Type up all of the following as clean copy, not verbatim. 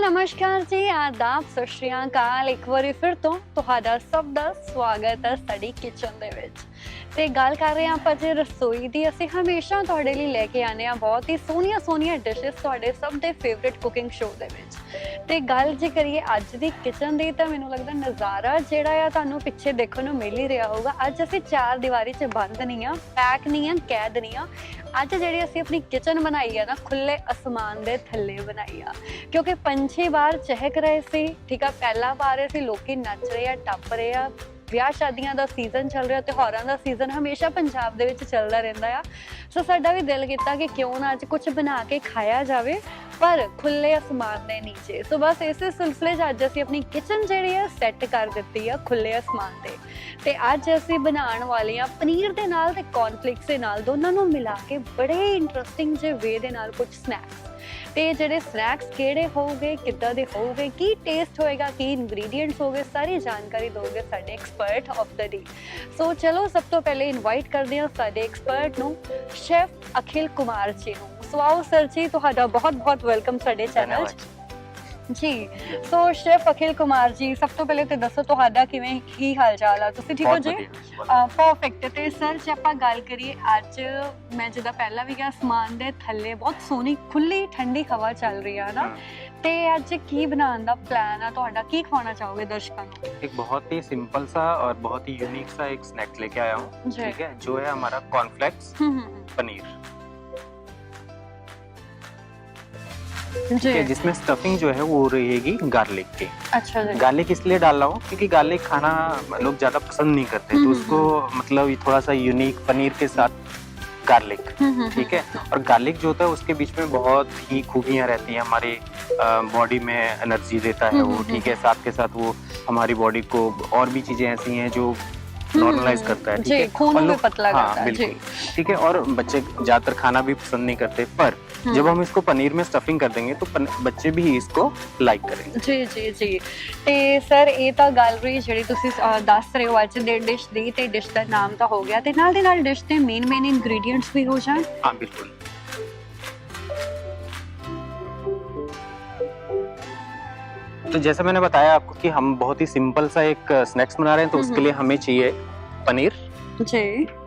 नमस्कार जी, आदाब, सत श्री अकाल। एक वारी फिर ਤੋਂ ਤੁਹਾਡਾ ਸਭ ਦਾ ਸਵਾਗਤ ਹੈ ਸਾਡੀ ਕਿਚਨ ਦੇ ਵਿੱਚ। ਤੇ ਗੱਲ ਕਰ ਰਹੇ ਹਾਂ ਆਪਾਂ ਜੇ ਰਸੋਈ ਦੀ। ਅਸੀਂ ਹਮੇਸ਼ਾ ਤੁਹਾਡੇ ਲਈ ਲੈ ਕੇ ਆਨੇ ਆ ਬਹੁਤ ਹੀ ਸੋਹਣੀਆਂ ਡਿਸ਼ਸ ਤੁਹਾਡੇ ਸਭ ਦੇ ਫੇਵਰਿਟ ਕੁਕਿੰਗ ਸ਼ੋਅ ਦੇ ਵਿੱਚ। ਤੇ ਗੱਲ ਜੇ ਕਰੀਏ ਅੱਜ ਦੀ ਕਿਚਨ ਦੀ ਤਾਂ ਮੈਨੂੰ ਲੱਗਦਾ ਨਜ਼ਾਰਾ ਜਿਹੜਾ ਆ ਤੁਹਾਨੂੰ ਪਿੱਛੇ ਦੇਖਣ ਨੂੰ ਮਿਲ ਹੀ ਰਿਹਾ ਹੋਊਗਾ। ਅੱਜ ਅਸੀਂ ਚਾਰ ਦੀਵਾਰੀ 'ਚ ਬੰਦ ਨਹੀਂ ਆ, ਪੈਕ ਨਹੀਂ ਆ, ਕੈਦ ਨਹੀਂ ਆ। ਅੱਜ ਜਿਹੜੀ ਅਸੀਂ ਆਪਣੀ ਕਿਚਨ ਬਣਾਈ ਆ ਨਾ, ਖੁੱਲੇ ਅਸਮਾਨ ਦੇ ਥੱਲੇ ਬਣਾਈ ਆ। ਕਿਉਂਕਿ ਪੰਛੀ ਬਾਹਰ ਚਹਿਕ ਰਹੇ ਸੀ, ਠੀਕ ਆ, ਪਹਿਲਾਂ ਪਾ ਰਹੇ ਸੀ, ਲੋਕੀ ਨੱਚ ਰਹੇ ਆ, ਟੱਪ ਰਹੇ ਆ। ਵਿਆਹ ਸ਼ਾਦੀਆਂ ਦਾ ਸੀਜ਼ਨ ਚੱਲ ਰਿਹਾ, ਤਿਉਹਾਰਾਂ ਦਾ ਸੀਜ਼ਨ ਹਮੇਸ਼ਾ ਪੰਜਾਬ ਦੇ ਵਿੱਚ ਚੱਲਦਾ ਰਹਿੰਦਾ ਆ। ਸੋ ਸਾਡਾ ਵੀ ਦਿਲ ਕੀਤਾ ਕਿ ਕਿਉਂ ਨਾ ਅੱਜ ਕੁਝ ਬਣਾ ਕੇ ਖਾਇਆ ਜਾਵੇ, ਪਰ ਖੁੱਲੇ ਅਸਮਾਨ ਦੇ ਨੀਚੇ। ਸੋ ਬਸ ਇਸੇ ਸਿਲਸਿਲੇ 'ਚ ਅੱਜ ਅਸੀਂ ਆਪਣੀ ਕਿਚਨ ਜਿਹੜੀ ਆ ਸੈੱਟ ਕਰ ਦਿੱਤੀ ਆ ਖੁੱਲੇ ਅਸਮਾਨ ਤੇ। ਤੇ ਅੱਜ ਅਸੀਂ ਬਣਾਉਣ ਵਾਲੇ ਆ ਪਨੀਰ ਦੇ ਨਾਲ ਤੇ ਕੌਰਨਫਲੇਕਸ ਦੇ ਨਾਲ, ਦੋਨਾਂ ਨੂੰ ਮਿਲਾ ਕੇ ਬੜੇ ਇੰਟਰਸਟਿੰਗ ਜਿਹੇ ਵੇ ਦੇ ਨਾਲ ਕੁਝ ਸਨੈਕਸ। ਤੇ ਜਿਹੜੇ ਸਨੈਕਸ ਕਿਹੜੇ ਹੋਊਗੇ, ਕਿੱਦਾਂ ਦੇ ਹੋਊਗੇ, ਕੀ ਟੇਸਟ ਹੋਏਗਾ, ਕੀ ਇੰਗਰੀਡੀਐਂਟਸ ਹੋਗੇ, ਸਾਰੀ ਜਾਣਕਾਰੀ ਦੋਗੇ ਸਾਡੇ ਐਕਸਪਰਟ ਆਫ ਦ ਡੇ। ਸੋ ਚਲੋ ਸਭ ਤੋਂ ਪਹਿਲੇ ਇਨਵਾਈਟ ਕਰਦੇ ਹਾਂ ਸਾਡੇ ਐਕਸਪਰਟ ਨੂੰ, ਸ਼ੈਫ ਅਖਿਲ ਕੁਮਾਰ ਜੀ ਨੂੰ। ਸੋ ਆਓ ਸਰ ਜੀ, ਤੁਹਾਡਾ ਬਹੁਤ ਵੈਲਕਮ ਸਾਡੇ ਚੈਨਲ 'ਚ ਜੀ। ਸੋ ਸ਼ੈਫ ਅਖਿਲ ਕੁਮਾਰ ਜੀ, ਸਭ ਤੋਂ ਪਹਿਲੇ ਤੇ ਦੱਸੋ ਤੁਹਾਡਾ ਕਿਵੇਂ, ਕੀ ਹਾਲ ਚਾਲ ਆ, ਤੁਸੀਂ ਠੀਕ ਹੋ ਜੀ? ਪਰਫੈਕਟ। ਤੇ ਸਰ ਜੇ ਆਪਾਂ ਗੱਲ ਕਰੀਏ, ਅੱਜ ਮੈਂ ਜਿੱਦਾਂ ਪਹਿਲਾਂ ਵੀ ਕਿਹਾ, ਅਸਮਾਨ ਦੇ ਥੱਲੇ ਬਹੁਤ ਸੋਹਣੀ ਖੁੱਲੀ ਠੰਡੀ ਹਵਾ ਚੱਲ ਰਹੀ ਆ ਨਾ, ਤੇ ਅੱਜ ਕੀ ਬਣਾਉਣ ਦਾ ਪਲਾਨ ਆ ਤੁਹਾਡਾ, ਕੀ ਖਵਾਉਣਾ ਚਾਹੋਗੇ दर्शकों को? एक बहुत ही सिंपल सा और बहुत ही यूनिक सा एक स्नैक लेके आया हूँ, ठीक है, जो है हमारा कॉर्नफ्लेक्स पनीर, ठीक है, जिसमें स्टफिंग जो है वो रहेगी गार्लिक की। अच्छा जी। गार्लिक इसलिए डाल रहा हूँ क्योंकि गार्लिक खाना लोग ज्यादा पसंद नहीं करते, तो उसको मतलब ये थोड़ा सा यूनिक पनीर के साथ गार्लिक, ठीक है। और गार्लिक जो होता है उसके बीच में बहुत ही खूबियां रहती हैं, हमारे बॉडी में एनर्जी देता है वो, ठीक है, साथ के साथ वो हमारी बॉडी को और भी चीजें ऐसी हैं जो नॉर्मलाइज करता है, ठीक है, खून भी पतला करता है, बिल्कुल, ठीक है। और बच्चे ज्यादातर खाना भी पसंद नहीं करते, पर जब हम इसको पनीर में स्टफिंग कर देंगे तो बच्चे भी इसको लाइक करेंगे। ਜੀ ਜੀ ਜੀ। ਤੇ ਸਰ ਇਹ ਤਾਂ ਗੱਲ ਰਹੀ ਜਿਹੜੀ ਤੁਸੀਂ ਦੱਸ ਰਹੇ ਹੋ ਅੱਜ ਦੇ ਡਿਸ਼ ਦੀ, ਤੇ ਡਿਸ਼ ਦਾ ਨਾਮ ਤਾਂ ਹੋ ਗਿਆ, ਤੇ ਨਾਲ ਦੇ ਨਾਲ ਡਿਸ਼ ਦੇ ਮੇਨ ਇੰਗਰੀਡੀਐਂਟਸ ਵੀ ਹੋ ਜਾਣ। हाँ बिल्कुल। तो जैसा मैंने बताया आपको कि हम बहुत ही सिंपल सा एक स्नैक्स बना रहे हैं, तो उसके लिए हमें चाहिए पनीर जी,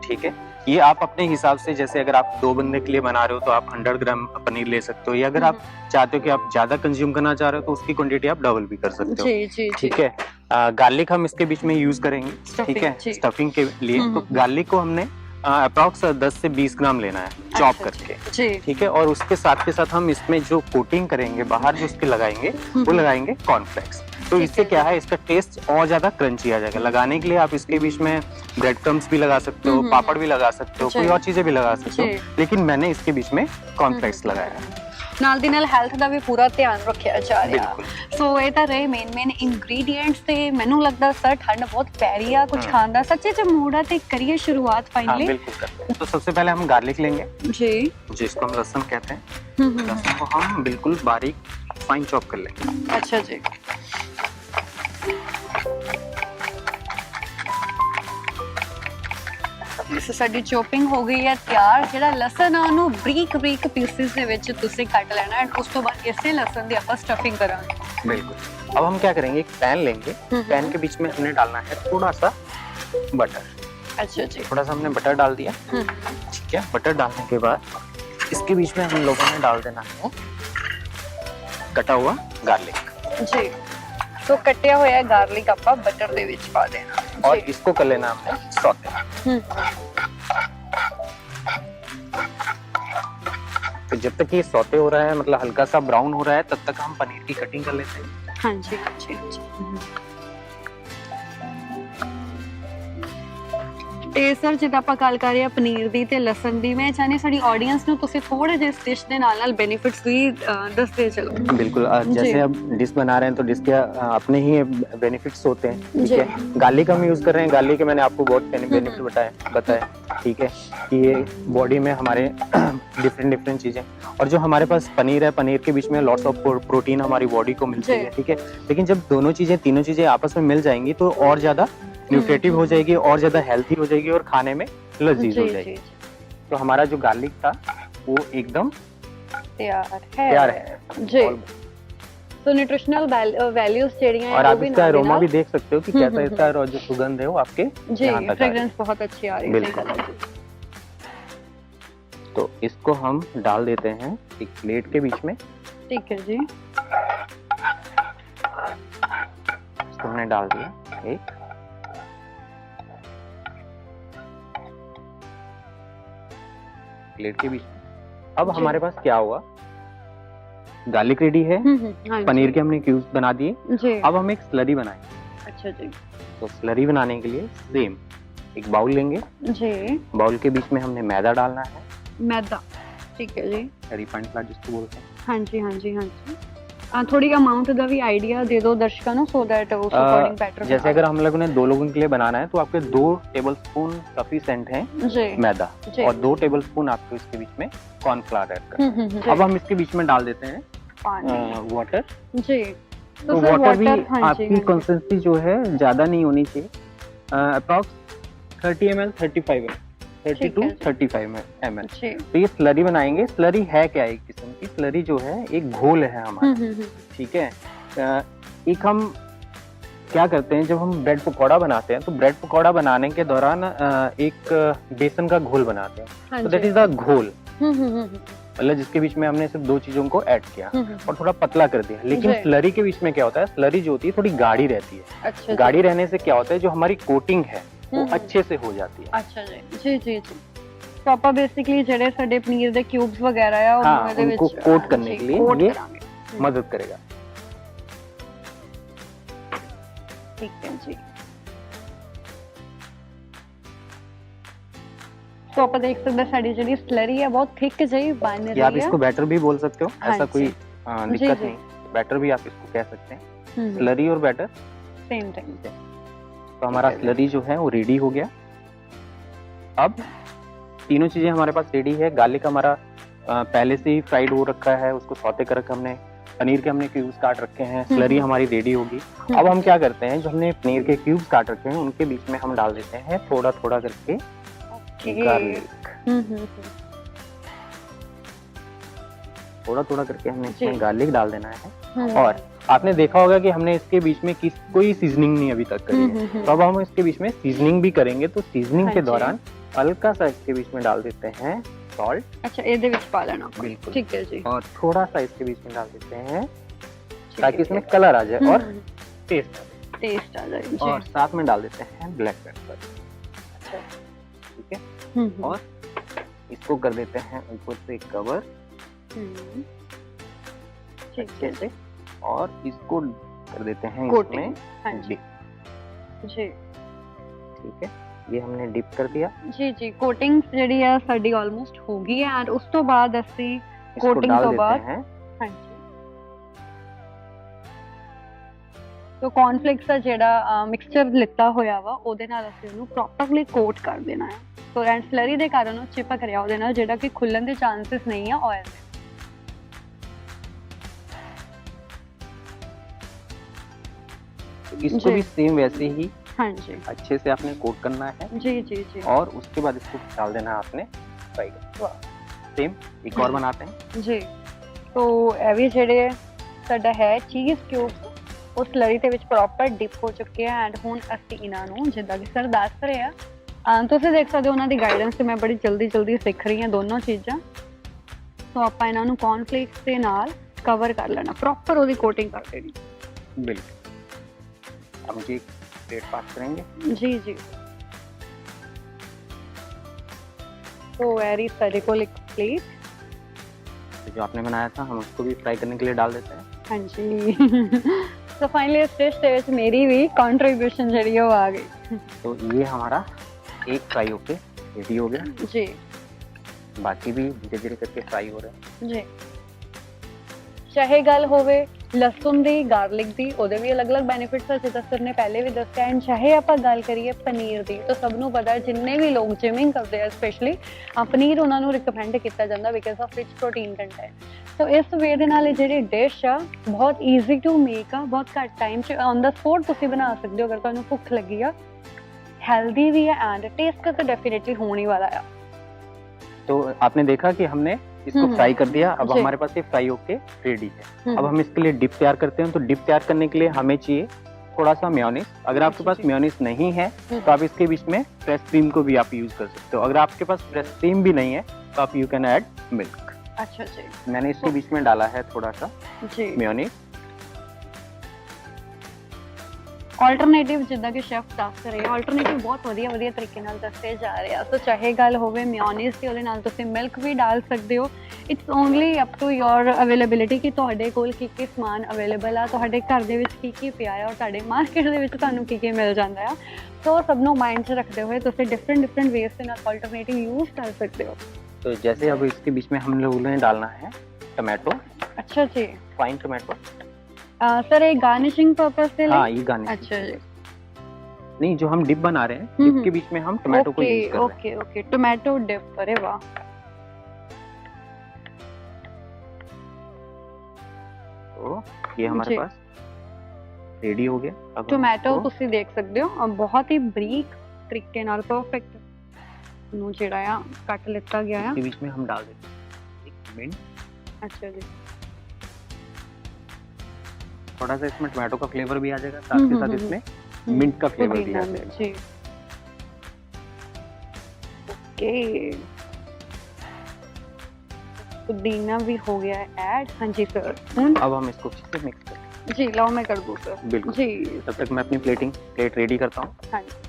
ठीक है। ये आप अपने हिसाब से, जैसे अगर आप 2 बंदे के लिए बना रहे हो तो आप 100 ग्राम पनीर ले सकते हो, या अगर आप चाहते हो कि आप ज्यादा कंज्यूम करना चाह रहे हो तो उसकी क्वांटिटी आप डबल भी कर सकते हो, जी जी, ठीक है। गार्लिक हम इसके बीच में यूज करेंगे, ठीक है, स्टफिंग के लिए। तो गार्लिक को हमने अप्रॉक्स 10 से 20 ग्राम लेना है, चॉप करके जी, ठीक है। और उसके साथ हम इसमें जो कोटिंग करेंगे बाहर जो उसके लगाएंगे, वो लगाएंगे कॉर्नफ्लेक्स। तो इससे क्या है, इसका टेस्ट और ज्यादा क्रंची आ जाएगा। लगाने के लिए आप इसके बीच में ब्रेड क्रम्स भी लगा सकते हो, पापड़ भी लगा सकते हो, कोई और चीजें भी लगा सकते हो, लेकिन मैंने इसके बीच में कॉर्नफ्लेक्स लगाया है। ਨਾਲ ਦੀ ਨਾਲ ਹੈਲਥ ਦਾ ਵੀ ਪੂਰਾ ਧਿਆਨ ਰੱਖਿਆ ਜਾ ਰਿਹਾ। ਸੋ ਇਹ ਤਾਂ ਰਹੇ ਮੇਨ ਇੰਗਰੀਡੀਐਂਟਸ। ਤੇ ਮੈਨੂੰ ਲੱਗਦਾ ਸਰ ਠੰਡ ਬਹੁਤ ਪੈ ਰਹੀ ਆ, ਕੁਝ ਖਾਣ ਦਾ ਸੱਚੇ ਚ ਮੂਡ ਆ, ਤੇ ਕਰੀਏ शुरुआत फाइनली। हाँ, बिल्कुल करते हैं। तो सबसे पहले हम गार्लिक लेंगे जी, जिसको हम लहसुन कहते हैं। लहसुन को हम बिल्कुल बारीक फाइन चॉप कर लेंगे। अच्छा जी। ਸਾਡੀ ਚੋਪਿੰਗ ਹੋ ਗਈ ਹੈ ਤਿਆਰ। ਜਿਹੜਾ ਲਸਣ ਆ ਉਹਨੂੰ ਬਰੀਕ ਪੀਸਿਸ ਦੇ ਵਿੱਚ ਤੁਸੀਂ ਕੱਟ ਲੈਣਾ, ਐਂਡ ਉਸ ਤੋਂ ਬਾਅਦ ਇਸੇ ਲਸਣ ਦੀ ਆਪਾਂ ਸਟਫਿੰਗ ਕਰਾਂਗੇ। बिल्कुल। अब हम क्या करेंगे, एक पैन लेंगे, पैन के बीच में हमने डालना है थोड़ा सा बटर। अच्छा जी। थोड़ा सा हमने बटर डाल दिया, ठीक है। बटर डालने के बाद इसके बीच में हम लोगों ने डाल देना है कटा हुआ गार्लिक जी। तो कटिया हुआ गार्लिक ਆਪਾਂ बटर ਦੇ ਵਿੱਚ ਪਾ ਦੇਣਾ, और इसको कर लेना हमने सौते। तो जब तक ये सौते हो रहा है, मतलब हल्का सा ब्राउन हो रहा है, तब तक हम पनीर की कटिंग कर लेते हैं। हाँ जी हाँ जी हाँ जी। ਤੇ ਸਰ ਜਿੱਦਾਂ ਆਪਾਂ ਗੱਲ ਕਰ ਰਹੇ ਆ ਪਨੀਰ ਦੀ ਤੇ ਲਸਣ ਦੀ, ਮੈਂ ਚਾਹਨੀ ਸਾਡੀ ਆਡੀਅנס ਨੂੰ ਤੁਸੀਂ ਥੋੜੇ ਜਿਹੇ ਇਸ ਡਿਸ਼ ਦੇ ਨਾਲ ਬੈਨੀਫਿਟਸ ਵੀ ਦੱਸਦੇ चलो। बिल्कुल। जैसे अब डिश बना रहे हैं तो डिश के अपने ही बेनिफिट्स होते हैं, ठीक है। गार्लिक हम यूज कर रहे हैं, गार्लिक के मैंने आपको बहुत बेनिफिट बताया, ठीक है, कि ये बॉडी में हमारे डिफरेंट चीजें, और जो हमारे पास पनीर है, पनीर के बीच में लॉट्स ऑफ प्रोटीन हमारी बॉडी को मिलती है, ठीक है। लेकिन जब तीनों चीजें आपस में मिल जाएंगी तो और ज्यादा न्यूट्रिटिव हो जाएगी, और ज्यादा हेल्थी हो जाएगी, और खाने में लजीज हो जाएगी। तो हमारा जो गार्लिक था वो एकदम तैयार है जी। तो न्यूट्रिशनल वैल्यूज ਜਿਹੜੀਆਂ और हैं आप वो भी इसका नाल दी अरोमा नाल- भी देख सकते हो कि कैसा इसका जो सुगंध है वो आपके जी यहाँ तक आ रही है। फ्रेग्रेंस बहुत अच्छी आ रही है, सही बिल्कुल। कहा जी। तो इसको हम डाल देते हैं एक प्लेट के बीच में। ठीक है जी। इसको हमने डाल दिया एक। प्लेट के बीच में। अब जी। हमारे पास क्या हुआ, गार्लिक रेडी है, हाँ पनीर के हमने क्यूब्स बना दिए। जी। अब हम एक स्लरी बनाएंगे। अच्छा जी। तो स्लरी बनाने के लिए सेम एक बाउल लेंगे। जी बाउल के बीच में हमने मैदा डालना है, मैदा, ठीक है जी। रिफाइंड फ्लावर जिसको बोलते हैं। हाँ जी हाँ जी हाँ जी। थोड़ी अमाउंट का भी आइडिया दे दो दर्शकों को सो दैट उस अकॉर्डिंग बेटर। जैसे अगर हम लोगों ने 2 लोगों के लिए बनाना है तो आपके 2 टेबलस्पून सफिशिएंट है जी मैदा, जी। और 2 टेबलस्पून आपको इसके बीच में कॉर्नफ्लावर ऐड करना है। जी। अब हम इसके बीच में डाल देते हैं पानी वाटर। जी। तो सर वाटर भी हाँ जी, आपकी हाँ जी। कंसिस्टेंसी जो है ज्यादा नहीं होनी चाहिए, अप्रॉक्स 30 ml 35 ml 30 ठीक to है जी। 35 ml। जी। तो ये स्लरी बनाएंगे। स्लरी है क्या, एक किस्म की स्लरी जो है एक घोल है हमारा, ठीक है। एक हम क्या करते हैं, जब हम ब्रेड पकौड़ा बनाते हैं तो ब्रेड पकौड़ा बनाने के दौरान एक बेसन का घोल बनाते हैं, हाँ तो दैट जी। इज द घोल, हम्म। मतलब जिसके बीच में हमने सिर्फ 2 चीजों को ऐड किया और थोड़ा पतला कर दिया। लेकिन जी। स्लरी के बीच में क्या होता है, स्लरी जो होती है थोड़ी गाढ़ी रहती है। अच्छा जी। गाढ़ी रहने से क्या होता है, जो हमारी कोटिंग है वो हम्म। अच्छे से हो जाती है। अच्छा जी जी जी जी। तो ਆਪਾਂ ਬੇਸਿਕਲੀ ਜਿਹੜੇ ਸਾਡੇ ਪਨੀਰ ਦੇ ਕਿਊਬਸ ਵਗੈਰਾ ਆ हाँ, ਉਹਨੂੰ ਇਹਦੇ ਵਿੱਚ उनको कोट करने जी, के लिए कोट ये करांगे। मदद करेगा। ठीक है जी। तो ਆਪਾਂ ਦੇਖ ਸਕਦੇ ਹਾਂ ਸਾਡੀ ਜਿਹੜੀ ਸਲਰੀ ਹੈ ਬਹੁਤ थिक ਜਿਹੀ बन रही या आप है। इसको बैटर भी बोल सकते हो, हाँ ऐसा जी। कोई जी, दिक्कत जी। नहीं। बैटर भी आप इसको कह सकते हैं, स्लरी और बैटर सेम टाइम। तो हमारा ठीक है। स्लरी जो है वो रेडी हो गया। अब तीनों चीजें हमारे पास रेडी है। गार्लिक हमारा पहले से ही फ्राइड हो रखा है, उसको सौते कर रखा हमने। पनीर के हमने क्यूब्स काट रखे हैं, स्लरी हमारी रेडी होगी। अब हम क्या करते हैं, जो हमने पनीर के क्यूब्स काट रखे हैं उनके बीच में हम डाल देते हैं थोड़ा थोड़ा करके गार्लिक। थोड़ा थोड़ा करके हमने जी। इसमें गार्लिक डाल देना है। और आपने देखा होगा कि हमने इसके बीच में कोई सीजनिंग नहीं अभी तक करी है, तो अब हम इसके बीच में सीजनिंग भी करेंगे। तो सीजनिंग हाँ के जी। दौरान हल्का सा इसके बीच में डाल देते हैं सॉल्ट, अच्छा ਇਹਦੇ ਵਿੱਚ ਪਾ ਲੈਣਾ ਆਪਾਂ। बिल्कुल। ठीक है जी। और थोड़ा सा इसके बीच में डाल देते हैं ठीक ताकि है, इसमें ठीक कलर आ जाए है। और टेस्ट। टेस्ट आ जाए जी। और साथ में डाल देते हैं ब्लैक पेपर, अच्छा। ठीक है। और इसको कर देते हैं ऊपर से कवर ठीक है जी। और इसको कर देते हैं Coating, इसमें हाँ जी dip, जी ठीक है। ये हमने डिप कर दिया। जी जी। कोटिंग ਜਿਹੜੀ ਆ ਸਾਡੀ ਆਲਮੋਸਟ ਹੋ ਗਈ ਹੈ ਐਂਡ ਉਸ ਤੋਂ ਬਾਅਦ ਅਸੀਂ इसको Coating डाल तो देते बाद- हैं। ਹਾਂਜੀ तो कॉर्नफ्लेक्स ਦਾ ਜਿਹੜਾ ਮਿਕਸਚਰ ਲਿੱਤਾ ਹੋਇਆ ਵਾ ਉਹਦੇ ਨਾਲ ਅਸੀਂ ਉਹਨੂੰ ਪ੍ਰੋਪਰਲੀ ਕੋਟ ਕਰ ਦੇਣਾ ਹੈ। ਸੋ ਐਂਡ ਸਲਰੀ ਦੇ ਕਾਰਨ ਉਹ ਚਿਪਕ ਰਿਹਾ ਉਹਦੇ ਨਾਲ, ਜਿਹੜਾ ਕਿ ਖੁੱਲਣ ਦੇ ਚਾਂਸਸ ਨਹੀਂ ਆ ਆਇਲ ਦੇ। तो इसको जी। भी सेम वैसे ही हाँ जी अच्छे से आपने कोट करना है जी जी जी और उसके बाद इसको डाल देना है आपने फ्राई कर। सेम एक और बनाते हैं। ਜੀ ਤੋ ਇਹ ਵੀ ਜਿਹੜੇ ਸਾਡਾ ਹੈ ਚੀਜ਼ ਕਿਊਬਸ ਉਹ ਸਲਰੀ ਦੇ ਵਿੱਚ ਪ੍ਰੋਪਰ ਡਿਪ ਹੋ ਚੁੱਕੇ ਆ ਐਂਡ ਹੁਣ ਅਸੀਂ ਇਹਨਾਂ ਨੂੰ ਜਿੱਦਾਂ ਕਿ ਸਰ ਦੱਸ ਰਹੇ ਆ ਤੁਸੀਂ ਦੇਖ ਸਕਦੇ ਹੋ ਉਹਨਾਂ ਦੀ ਗਾਈਡੈਂਸ ਤੇ ਮੈਂ ਬੜੀ ਜਲਦੀ ਸਿੱਖ ਰਹੀ ਹਾਂ ਦੋਨੋਂ ਚੀਜ਼ਾਂ। ਸੋ ਆਪਾਂ ਇਹਨਾਂ ਨੂੰ ਕੌਰਨਫਲੇਕਸ ਦੇ ਨਾਲ ਕਵਰ ਕਰ ਲੈਣਾ, ਪ੍ਰੋਪਰ ਉਹਦੀ ਕੋਟਿੰਗ ਕਰ ਦੇਣੀ। बिल्कुल। हम जी प्लेट पास करेंगे। जी जी। तो वेरी सारे को एक प्लेट, तो जो आपने बनाया था हम उसको भी फ्राई करने के लिए डाल देते हैं। हाँ जी। तो फाइनली इस डिश ਦੇ ਵਿੱਚ ਮੇਰੀ ਵੀ ਕੰਟਰੀਬਿਊਸ਼ਨ ਜਿਹੜੀ ਉਹ ਆ ਗਈ। तो ये हमारा एक फ्राई होके रेडी हो गया। जी बाकी भी धीरे धीरे करके फ्राई हो रहे हैं। जी। ਚਾਹੇ ਗੱਲ ਹੋਵੇ ਲਸਣ ਦੀ, ਗਾਰਲਿਕ ਦੀ, ਉਹਦੇ ਵੀ ਅਲੱਗ-ਅਲੱਗ ਬੈਨੀਫਿਟਸ ਆ ਜਿੱਦਾਂ ਸਰ ਨੇ ਪਹਿਲੇ ਵੀ ਦੱਸਿਆ। ਐਂਡ ਚਾਹੇ ਆਪਾਂ ਗੱਲ ਕਰੀਏ ਪਨੀਰ ਦੀ, ਤਾਂ ਸਭ ਨੂੰ ਪਤਾ ਹੈ ਜਿੰਨੇ ਵੀ ਲੋਕ ਜਿਮਿੰਗ ਕਰਦੇ ਆ ਸਪੈਸ਼ਲੀ ਪਨੀਰ ਉਹਨਾਂ ਨੂੰ ਰਿਕਮੈਂਡ ਕੀਤਾ ਜਾਂਦਾ because of rich protein content. So ਇਸ ਵੇ ਦੇ ਨਾਲ ਇਹ ਜਿਹੜੀ ਡਿਸ਼ ਆ ਬਹੁਤ ਈਜ਼ੀ ਟੂ ਮੇਕ ਆ, ਬਹੁਤ ਘੱਟ ਟਾਈਮ 'ਚ ਔਨ ਦਾ ਸਪੋਟ ਤੁਸੀਂ ਬਣਾ ਸਕਦੇ ਹੋ ਅਗਰ ਤੁਹਾਨੂੰ ਭੁੱਖ ਲੱਗੀ ਆ। ਹੈਲਦੀ ਵੀ ਹੈ ਐਂਡ ਟੇਸਟ ਤਾਂ ਡੈਫੀਨੇਟਲੀ ਹੋਣ ਹੀ ਵਾਲਾ ਆ। तो आपने देखा कि हमने इसको हम्म। फ्राई कर दिया। अब जी। हमारे पास ये फ्राई होके रेडी है। हम्म। अब हम इसके लिए डिप तैयार करते हैं। तो डिप तैयार करने के लिए हमें चाहिए थोड़ा सा मेयोनीज। अगर आपके पास मेयोनीज नहीं है तो आप इसके बीच में फ्रेश क्रीम को भी आप यूज कर सकते हो। अगर आपके पास फ्रेश क्रीम भी नहीं है तो आप यू कैन ऐड मिल्क। अच्छा जी। मैंने इसके बीच में डाला है थोड़ा सा जी। मेयोनीज। ਆਲਟਰਨੇਟਿਵ ਜਿੱਦਾਂ ਕਿ ਸ਼ੈਫ ਦੱਸ ਰਹੇ ਆ, ਆਲਟਰਨੇਟਿਵ ਬਹੁਤ ਵਧੀਆ ਵਧੀਆ ਤਰੀਕੇ ਨਾਲ ਦੱਸੇ ਜਾ ਰਹੇ ਆ। ਸੋ ਚਾਹੇ ਗੱਲ ਹੋਵੇ ਮਿਓਨੀਜ਼ ਦੀ, ਉਹਦੇ ਨਾਲ ਤੁਸੀਂ ਮਿਲਕ ਵੀ ਡਾਲ ਸਕਦੇ ਹੋ। It's only up to your availability ਕਿ ਤੁਹਾਡੇ ਕੋਲ ਕੀ ਸਮਾਨ ਅਵੇਲੇਬਲ ਆ, ਤੁਹਾਡੇ ਘਰ ਦੇ ਵਿੱਚ ਕੀ ਪਿਆ ਆ, ਔਰ ਤੁਹਾਡੇ ਮਾਰਕੀਟ ਦੇ ਵਿੱਚ ਤੁਹਾਨੂੰ ਕੀ ਮਿਲ ਜਾਂਦਾ ਆ। ਸੋ ਸਭ ਨੂੰ ਮਾਈਂਡ 'ਚ ਰੱਖਦੇ ਹੋਏ ਤੁਸੀਂ ਡਿਫਰੈਂਟ ਵੇਜ਼ ਦੇ ਨਾਲ ਆਲਟਰਨੇਟਿਵ ਯੂਜ਼ ਕਰ ਸਕਦੇ ਹੋ। तो जैसे अब इसके बीच में हम लोगों ने डालना है टमाटो, ਅੱਛਾ ਜੀ। Fine tomato. सर ये गार्निशिंग पर्पस से हाँ, ये गार्निश। अच्छा जी। नहीं, जो हम डिप बना रहे हैं डिप के बीच में हम टमाटो को यूज कर रहे हैं। Okay tomato dip. अरे वाह। तो ये हमारे पास रेडी हो गया। अब ਟੋਮੈਟੋ ਤੁਸੀਂ ਦੇਖ ਸਕਦੇ ਹੋ ਅਹ ਬਹੁਤ ਹੀ ਬਰੀਕ ਤਰੀਕੇ ਨਾਲ ਪਰਫੈਕਟ ਨੂੰ ਜਿਹੜਾ ਆ ਕੱਟ ਲਿੱਤਾ ਗਿਆ ਆ। इसके बीच में हम डाल देते हैं एक मिंट। अच्छा जी। थोड़ा सा इसमें टमाटो का फ्लेवर भी आ जाएगा, साथ के साथ इसमें मिंट का फ्लेवर भी आ जाएगा। जी। ओके पुदीना भी हो गया है ऐड। हाँ जी सर। अब हम इसको अच्छे से मिक्स करें। जी लाओ मैं कर दूँ सर। बिल्कुल। जी। तब तक मैं अपनी प्लेट रेडी करता हूँ। हाँ जी।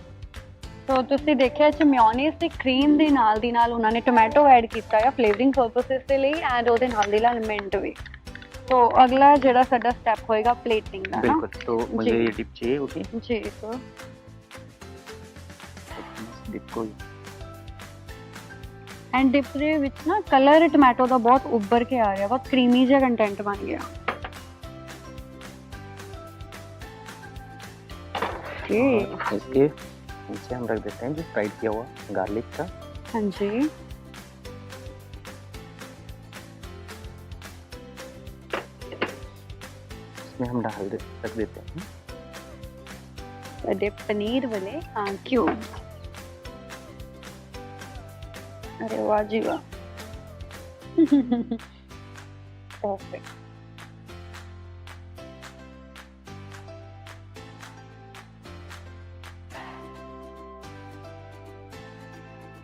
ਸੋ ਤੁਸੀਂ ਦੇਖਿਆ ਇਹ 'ਚ ਮਿਓਨੀਜ਼ ਤੇ ਕਰੀਮ ਦੇ ਨਾਲ ਦੀ ਨਾਲ ਉਹਨਾਂ ਨੇ ਟੋਮੈਟੋ ਐਡ ਕੀਤਾ ਆ ਫਲੇਵਰਿੰਗ ਪਰਪਸਿਸ ਦੇ ਲਈ, ਐਂਡ ਉਹਦੇ ਨਾਲ ਦੀ ਨਾਲ ਮਿੰਟ ਵੀ। तो अगला जरा साडा स्टेप होएगा प्लेटिंग का ना। बिल्कुल। तो मुझे जी। ये डिप चाहिए होगी। जी सर। डिप को एंड डिप ਦੇ ਵਿੱਚ ਨਾ ਕਲਰ ਟੋਮੈਟੋ ਦਾ ਬਹੁਤ ਉੱਭਰ ਕੇ ਆ ਰਿਹਾ, ਬਹੁਤ ਕਰੀਮੀ ਜਿਹਾ ਕੰਟੈਂਟ ਬਣ ਗਿਆ। ओके इसके नीचे हम रख देते हैं जो फ्राइड किया हुआ गार्लिक का। हाँ जी। इसमें हम रख देते हैं डिप पनीर वाले क्यूब। अरे वाह जी वाह। परफेक्ट।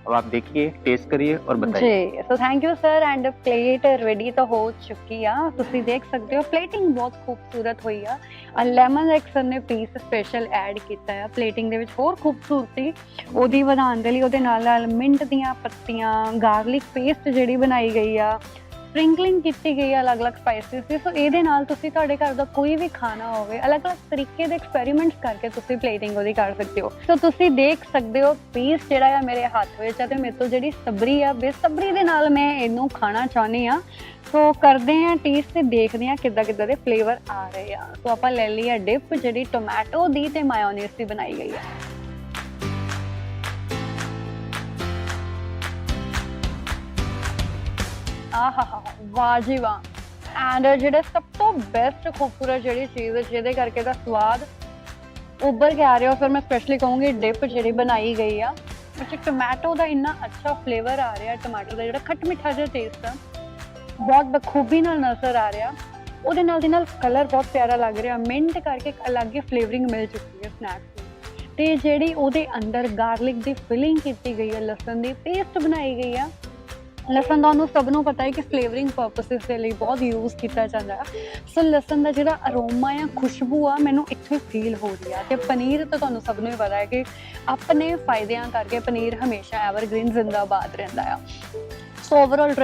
अब आप देखिए, टेस्ट करिए और बताइए। जी so thank you sir. And plate ready तो हो चुकी आ, तुसी देख सकते हो प्लेटिंग बहुत खूबसूरत हुई आ। ਲੈਮਨ ਇੱਕ ਸਰ ਨੇ ਪੀਸ ਸਪੈਸ਼ਲ ਐਡ ਕੀਤਾ ਆ ਪਲੇਟਿੰਗ ਦੇ ਵਿੱਚ, ਹੋਰ ਖੂਬਸੂਰਤੀ ਉਹਦੀ ਵਧਾਉਣ ਦੇ ਲਈ ਉਹਦੇ ਨਾਲ ਮਿੰਟ ਦੀਆਂ ਪੱਤੀਆਂ, ਗਾਰਲਿਕ ਪੇਸਟ ਜਿਹੜੀ ਬਣਾਈ ਗਈ ਆ, ਸਪ੍ਰਿੰਕਲਿੰਗ ਕੀਤੀ ਗਈ ਆ ਅਲੱਗ-ਅਲੱਗ ਸਪਾਈਸਿਸ ਦੀ। ਸੋ ਇਹਦੇ ਨਾਲ ਤੁਸੀਂ ਤੁਹਾਡੇ ਘਰ ਦਾ ਕੋਈ ਵੀ ਖਾਣਾ ਹੋਵੇ, ਅਲੱਗ-ਅਲੱਗ ਤਰੀਕੇ ਦੇ ਐਕਸਪੈਰੀਮੈਂਟਸ ਕਰਕੇ ਤੁਸੀਂ ਪਲੇਟਿੰਗ ਉਹਦੀ ਕਰ ਸਕਦੇ ਹੋ। ਸੋ ਤੁਸੀਂ ਦੇਖ ਸਕਦੇ ਹੋ ਪੀਸ ਜਿਹੜਾ ਆ ਮੇਰੇ ਹੱਥ ਵਿੱਚ ਆ ਤੇ ਮੇਰੇ ਤੋਂ ਜਿਹੜੀ ਸਬਰੀ ਆ, ਬੇਸਬਰੀ ਦੇ ਨਾਲ ਮੈਂ ਇਹਨੂੰ ਖਾਣਾ ਚਾਹੁੰਦੀ ਆ। ਸੋ ਕਰਦੇ ਆ ਟੇਸਟ ਤੇ ਦੇਖਦੇ ਆ ਕਿੱਦਾਂ ਦੇ ਫਲੇਵਰ ਆ ਰਹੇ ਆ। ਸੋ ਆਪਾਂ ਲੈ ਲਈ ਆ ਡਿਪ ਜਿਹੜੀ ਟੋਮੈਟੋ ਦੀ ਤੇ ਮਾਇਓਨੀਜ਼ ਦੀ ਬਣਾਈ ਗਈ ਆ। ਆਹਾ ਵਾਹ ਜੀ ਵਾਹ। ਐਂਡ ਜਿਹੜੇ ਸਭ ਤੋਂ ਬੈਸਟ ਖੂਬਸੂਰਤ ਜਿਹੜੀ ਚੀਜ਼ ਹੈ ਜਿਹਦੇ ਕਰਕੇ ਦਾ ਸਵਾਦ ਉੱਭਰ ਕੇ ਆ ਰਿਹਾ, ਫਿਰ ਮੈਂ ਸਪੈਸ਼ਲੀ ਕਹੂੰਗੀ ਡਿਪ ਜਿਹੜੀ ਬਣਾਈ ਗਈ ਆ ਵਿੱਚ ਟੋਮੈਟੋ ਦਾ ਇੰਨਾ ਅੱਛਾ ਫਲੇਵਰ ਆ ਰਿਹਾ, ਟਮਾਟਰ ਦਾ ਜਿਹੜਾ ਖੱਟ ਮਿੱਠਾ ਜਿਹਾ ਟੇਸਟ ਆ ਬਹੁਤ ਬਖੂਬੀ ਨਾਲ ਨਜ਼ਰ ਆ ਰਿਹਾ। ਉਹਦੇ ਨਾਲ ਦੀ ਨਾਲ ਕਲਰ ਬਹੁਤ ਪਿਆਰਾ ਲੱਗ ਰਿਹਾ, ਮਿੰਟ ਕਰਕੇ ਇੱਕ ਅਲੱਗ ਹੀ ਫਲੇਵਰਿੰਗ ਮਿਲ ਚੁੱਕੀ ਹੈ ਸਨੈਕਸ ਦੀ। ਤੇ ਜਿਹੜੀ ਉਹਦੇ ਅੰਦਰ ਗਾਰਲਿਕ ਦੀ ਫਿਲਿੰਗ ਕੀਤੀ ਗਈ ਹੈ, ਲਸਣ ਦੀ ਪੇਸਟ ਬਣਾਈ ਗਈ ਆ। ਲਸਣ ਤੁਹਾਨੂੰ ਸਭ ਨੂੰ ਪਤਾ ਹੈ ਕਿ ਫਲੇਵਰਿੰਗ ਪਰਪਸਿਸ ਦੇ ਲਈ ਬਹੁਤ ਯੂਜ਼ ਕੀਤਾ ਜਾਂਦਾ ਹੈ। ਸੋ ਲਸਣ ਦਾ ਜਿਹੜਾ ਅਰੋਮਾ ਆ, ਖੁਸ਼ਬੂ ਆ, ਮੈਨੂੰ ਇੱਥੇ ਫੀਲ ਹੋ ਰਹੀ ਆ। ਤੇ ਪਨੀਰ ਤਾਂ ਤੁਹਾਨੂੰ ਸਭ ਨੂੰ ਹੀ ਪਤਾ ਹੈ ਕਿ ਆਪਣੇ ਫਾਇਦਿਆਂ ਕਰਕੇ ਪਨੀਰ ਹਮੇਸ਼ਾ ਐਵਰਗ੍ਰੀਨ ਜ਼ਿੰਦਾਬਾਦ ਰਹਿੰਦਾ ਆ। ਸੋ ਓਵਰਆਲ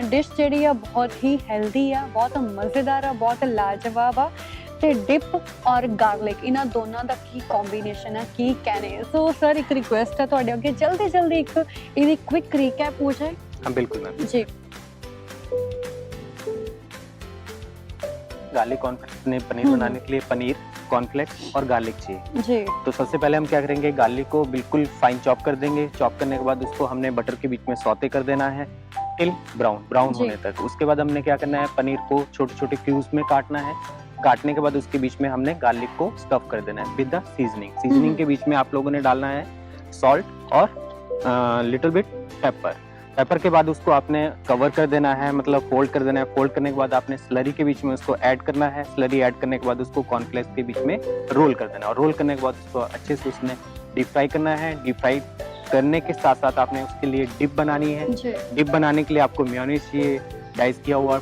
ਡਿਸ਼ ਜਿਹੜੀ ਆ ਬਹੁਤ ਹੀ ਹੈਲਦੀ ਆ, ਬਹੁਤ ਮਜ਼ੇਦਾਰ ਆ, ਬਹੁਤ ਲਾਜਵਾਬ ਆ। ਤੇ ਡਿਪ ਔਰ ਗਾਰਲਿਕ ਇਹਨਾਂ ਦੋਨਾਂ ਦਾ ਕੀ ਕੰਬੀਨੇਸ਼ਨ ਹੈ, ਕੀ कहने। ਸੋ ਸਰ ਇੱਕ ਰਿਕੁਐਸਟ ਹੈ ਤੁਹਾਡੇ ਅੱਗੇ, ਜਲਦੀ ਇੱਕ ਇਹਦੀ ਕੁਇਕ ਰੀਕੈਪ ਹੋ ਜਾਏ। हाँ बिल्कुल मैम जी। गार्लिक कॉर्नफ्लेक्स ने पनीर बनाने के लिए पनीर, कॉर्नफ्लेक्स और गार्लिक चाहिए जी। तो सबसे पहले हम क्या करेंगे, गार्लिक को बिल्कुल फाइन चॉप कर देंगे। चॉप करने के बाद उसको हमने बटर के बीच में सौते कर देना है टिल ब्राउन होने तक। उसके बाद हमने क्या करना है, पनीर को छोटे छोटे क्यूब्स में काटना है। काटने के बाद उसके बीच में हमने गार्लिक को स्टफ कर देना है विद द सीजनिंग के बीच में आप लोगों ने डालना है सॉल्ट और लिटिल बिट पेपर। पेपर के बाद उसको आपने कवर कर देना है, मतलब फोल्ड कर देना है। फोल्ड करने के बाद आपने स्लरी के बीच में उसको ऐड करना है। स्लरी ऐड करने के बाद उसको कॉर्नफ्लेक्स के बीच में रोल कर देना है, और रोल करने के बाद उसको अच्छे से उसने डीप फ्राई करना है। डीप फ्राई करने के साथ साथ आपने उसके लिए डिप बनानी है। जी डिप बनाने के लिए आपको मेयोनीज चाहिए, डाइस किया हुआ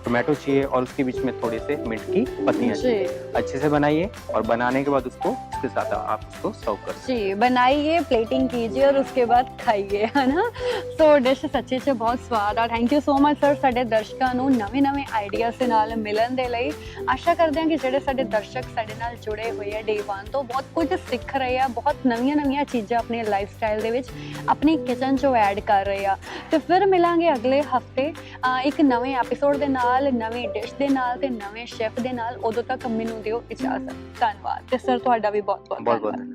टोमेटो चाहिए, और उसके बीच में थोड़े से मिंट की पत्तियां जी चाहिए। अच्छे से बनाइए, और बनाने के बाद उसको उसके साथ आप उसको सर्व कर सकते जी बनाइए, प्लेटिंग कीजिए और उसके बाद ਖਾਈਏ ਹਨਾ। ਸੋ ਡਿਸ਼ ਸੱਚੀ 'ਚ ਬਹੁਤ ਸਵਾਦ ਆ। Thank you so much sir ਸਾਡੇ ਦਰਸ਼ਕਾਂ ਨੂੰ ਨਵੇਂ ਆਈਡੀਆਜ਼ ਦੇ ਨਾਲ ਮਿਲਣ ਦੇ ਲਈ। ਆਸ਼ਾ ਕਰਦੇ ਹਾਂ ਕਿ ਜਿਹੜੇ ਸਾਡੇ ਦਰਸ਼ਕ ਸਾਡੇ ਨਾਲ ਜੁੜੇ ਹੋਏ ਆ ਡੇ 1 ਤੋਂ ਬਹੁਤ ਕੁਝ ਸਿੱਖ ਰਹੇ ਆ, ਬਹੁਤ ਨਵੀਆਂ ਚੀਜ਼ਾਂ ਆਪਣੇ ਲਾਈਫ ਸਟਾਈਲ ਦੇ ਵਿੱਚ ਆਪਣੀ ਕਿਚਨ 'ਚੋਂ ਐਡ ਕਰ ਰਹੇ ਆ। ਤੇ ਫਿਰ ਮਿਲਾਂਗੇ ਅਗਲੇ ਹਫਤੇ ਇੱਕ ਨਵੇਂ ਐਪੀਸੋਡ ਦੇ ਨਾਲ, ਨਵੀਂ ਡਿਸ਼ ਦੇ ਨਾਲ ਤੇ ਨਵੇਂ ਸ਼ੈਫ ਦੇ ਨਾਲ। ਉਦੋਂ ਤੱਕ ਮੈਨੂੰ ਦਿਓ ਇਜਾਜ਼ਤ। ਧੰਨਵਾਦ। ਤੇ ਸਰ ਤੁਹਾਡਾ ਵੀ ਬਹੁਤ बहुत ਧੰਨਵਾਦ।